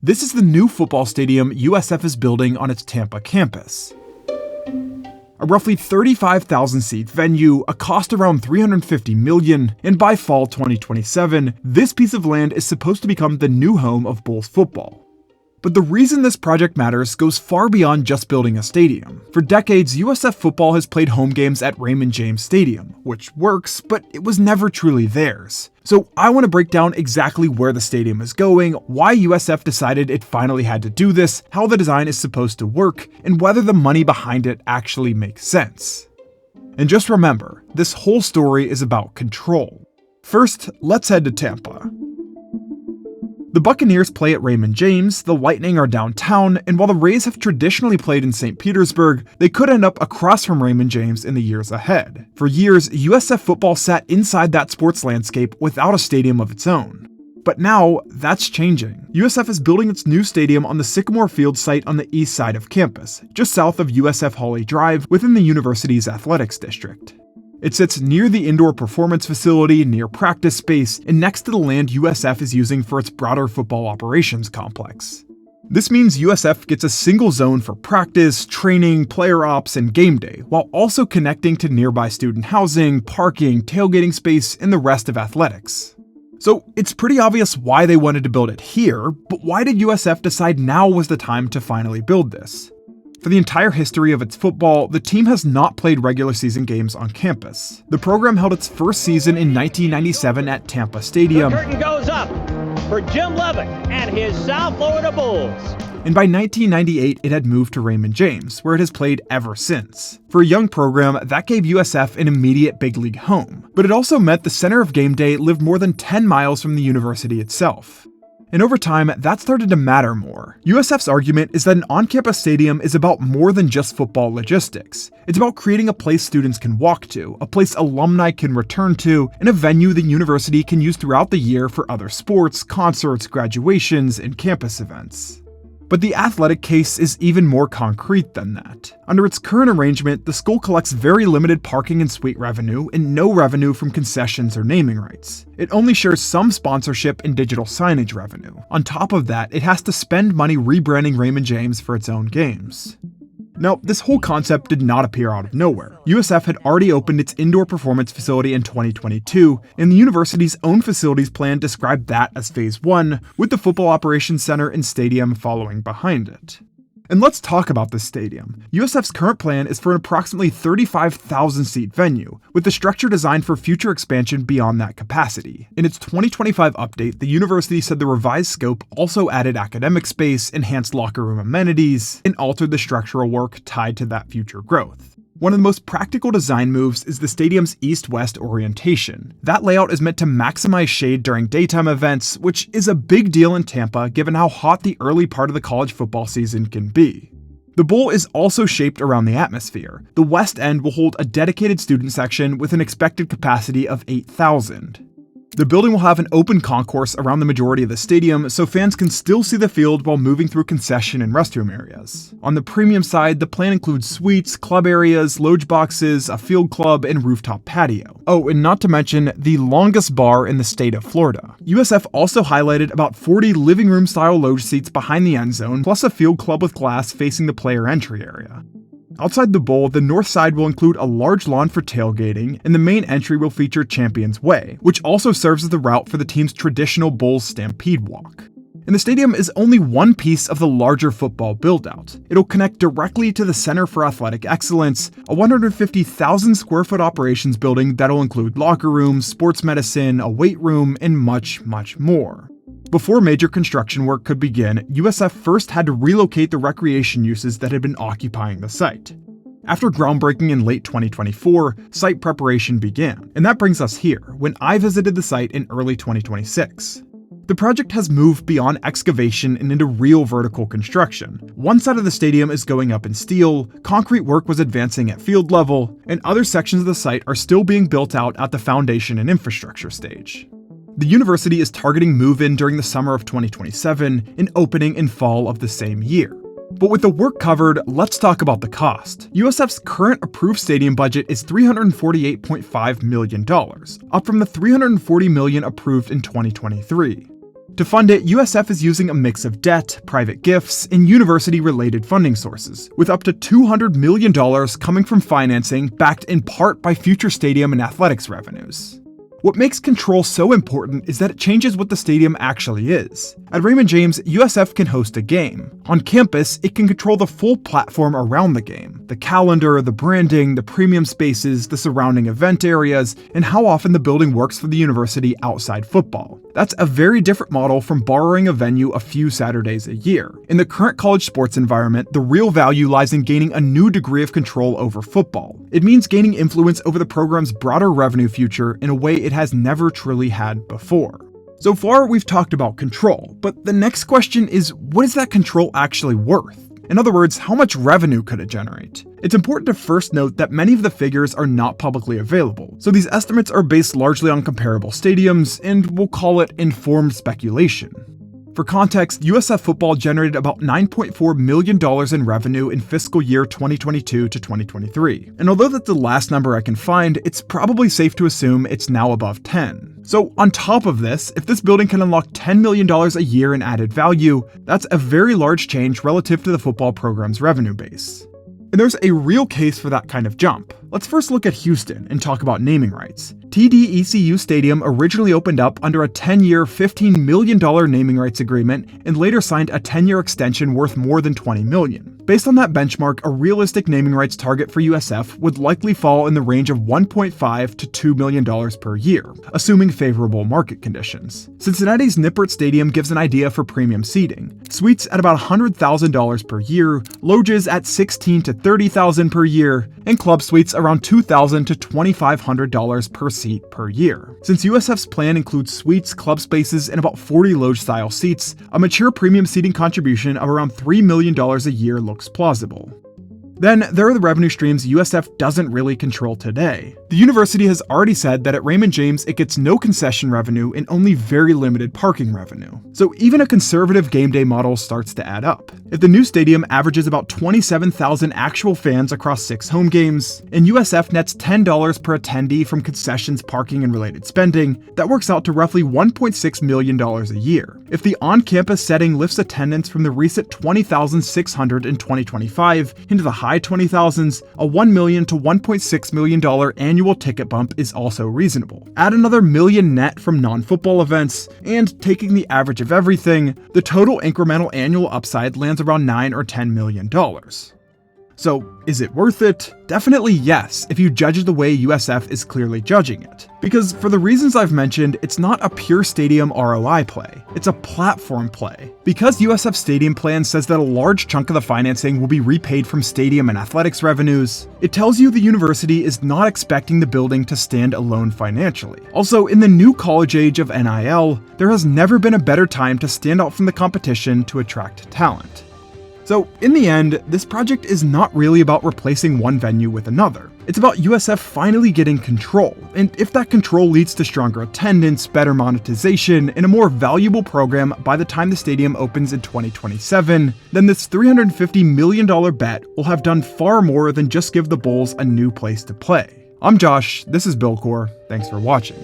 This is the new football stadium USF is building on its Tampa campus. A roughly 35,000-seat venue, a cost around $350 million, and by fall 2027, this piece of land is supposed to become the new home of Bulls football. But the reason this project matters goes far beyond just building a stadium. For decades, USF football has played home games at Raymond James Stadium, which works, but it was never truly theirs. So I want to break down exactly where the stadium is going, why USF decided it finally had to do this, how the design is supposed to work, and whether the money behind it actually makes sense. And just remember, this whole story is about control. First, let's head to Tampa. The Buccaneers play at Raymond James, the Lightning are downtown, and while the Rays have traditionally played in St. Petersburg, they could end up across from Raymond James in the years ahead. For years, USF football sat inside that sports landscape without a stadium of its own. But now, that's changing. USF is building its new stadium on the Sycamore Fields site on the east side of campus, just south of USF Hawley Drive within the university's athletics district. It sits near the indoor performance facility, near practice space, and next to the land USF is using for its broader football operations complex. This means USF gets a single zone for practice, training, player ops, and game day, while also connecting to nearby student housing, parking, tailgating space, and the rest of athletics. So it's pretty obvious why they wanted to build it here, but why did USF decide now was the time to finally build this? For the entire history of its football, the team has not played regular season games on campus. The program held its first season in 1997 at Tampa Stadium. The curtain goes up for Jim Levitt and his South Florida Bulls. And by 1998, it had moved to Raymond James, where it has played ever since. For a young program, that gave USF an immediate big league home, but it also meant the center of game day lived more than 10 miles from the university itself. And over time, that started to matter more. USF's argument is that an on-campus stadium is about more than just football logistics. It's about creating a place students can walk to, a place alumni can return to, and a venue the university can use throughout the year for other sports, concerts, graduations, and campus events. But the athletic case is even more concrete than that. Under its current arrangement, the school collects very limited parking and suite revenue and no revenue from concessions or naming rights. It only shares some sponsorship and digital signage revenue. On top of that, it has to spend money rebranding Raymond James for its own games. Now, this whole concept did not appear out of nowhere. USF had already opened its indoor performance facility in 2022, and the university's own facilities plan described that as Phase 1, with the football operations center and stadium following behind it. And let's talk about this stadium. USF's current plan is for an approximately 35,000-seat venue, with the structure designed for future expansion beyond that capacity. In its 2025 update, the university said the revised scope also added academic space, enhanced locker room amenities, and altered the structural work tied to that future growth. One of the most practical design moves is the stadium's east-west orientation. That layout is meant to maximize shade during daytime events, which is a big deal in Tampa given how hot the early part of the college football season can be. The bowl is also shaped around the atmosphere. The west end will hold a dedicated student section with an expected capacity of 8,000. The building will have an open concourse around the majority of the stadium, so fans can still see the field while moving through concession and restroom areas. On the premium side, the plan includes suites, club areas, loge boxes, a field club, and rooftop patio. Oh, and not to mention the longest bar in the state of Florida. USF also highlighted about 40 living room-style loge seats behind the end zone, plus a field club with glass facing the player entry area. Outside the bowl, the north side will include a large lawn for tailgating, and the main entry will feature Champions Way, which also serves as the route for the team's traditional Bulls Stampede Walk. And the stadium is only one piece of the larger football build-out. It'll connect directly to the Center for Athletic Excellence, a 150,000 square foot operations building that'll include locker rooms, sports medicine, a weight room, and much, much more. Before major construction work could begin, USF first had to relocate the recreation uses that had been occupying the site. After groundbreaking in late 2024, site preparation began, and that brings us here, when I visited the site in early 2026. The project has moved beyond excavation and into real vertical construction. One side of the stadium is going up in steel, concrete work was advancing at field level, and other sections of the site are still being built out at the foundation and infrastructure stage. The university is targeting move-in during the summer of 2027 and opening in fall of the same year. But with the work covered, let's talk about the cost. USF's current approved stadium budget is $348.5 million, up from the $340 million approved in 2023. To fund it, USF is using a mix of debt, private gifts, and university-related funding sources, with up to $200 million coming from financing backed in part by future stadium and athletics revenues. What makes control so important is that it changes what the stadium actually is. At Raymond James, USF can host a game. On campus, it can control the full platform around the game. The calendar, the branding, the premium spaces, the surrounding event areas, and how often the building works for the university outside football. That's a very different model from borrowing a venue a few Saturdays a year. In the current college sports environment, the real value lies in gaining a new degree of control over football. It means gaining influence over the program's broader revenue future in a way it has never truly had before. So far, we've talked about control, but the next question is, what is that control actually worth? In other words, how much revenue could it generate? It's important to first note that many of the figures are not publicly available, so these estimates are based largely on comparable stadiums, and we'll call it informed speculation. For context, USF football generated about $9.4 million in revenue in fiscal year 2022 to 2023. And although that's the last number I can find, it's probably safe to assume it's now above 10. So on top of this, if this building can unlock $10 million a year in added value, that's a very large change relative to the football program's revenue base. And there's a real case for that kind of jump. Let's first look at Houston and talk about naming rights. TDECU Stadium originally opened up under a 10-year, $15 million naming rights agreement and later signed a 10-year extension worth more than $20 million. Based on that benchmark, a realistic naming rights target for USF would likely fall in the range of $1.5 to $2 million per year, assuming favorable market conditions. Cincinnati's Nippert Stadium gives an idea for premium seating. Suites at about $100,000 per year, loges at $16,000 to $30,000 per year, and club suites around $2,000 to $2,500 per seat per year. Since USF's plan includes suites, club spaces, and about 40 loge-style seats, a mature premium seating contribution of around $3 million a year looks plausible. Then, there are the revenue streams USF doesn't really control today. The university has already said that at Raymond James it gets no concession revenue and only very limited parking revenue. So even a conservative game day model starts to add up. If the new stadium averages about 27,000 actual fans across 6 home games, and USF nets $10 per attendee from concessions, parking, and related spending, that works out to roughly $1.6 million a year. If the on-campus setting lifts attendance from the recent 20,600 in 2025 into the high 20,000s, a $1 million to $1.6 million annual ticket bump is also reasonable. Add another million net from non-football events, and taking the average of everything, the total incremental annual upside lands around $9 or $10 million. So, is it worth it? Definitely yes, if you judge it the way USF is clearly judging it. Because for the reasons I've mentioned, it's not a pure stadium ROI play, it's a platform play. Because USF's stadium plan says that a large chunk of the financing will be repaid from stadium and athletics revenues, it tells you the university is not expecting the building to stand alone financially. Also, in the new college age of NIL, there has never been a better time to stand out from the competition to attract talent. So, in the end, this project is not really about replacing one venue with another. It's about USF finally getting control, and if that control leads to stronger attendance, better monetization, and a more valuable program by the time the stadium opens in 2027, then this $350 million bet will have done far more than just give the Bulls a new place to play. I'm Josh, this is Billcore, thanks for watching.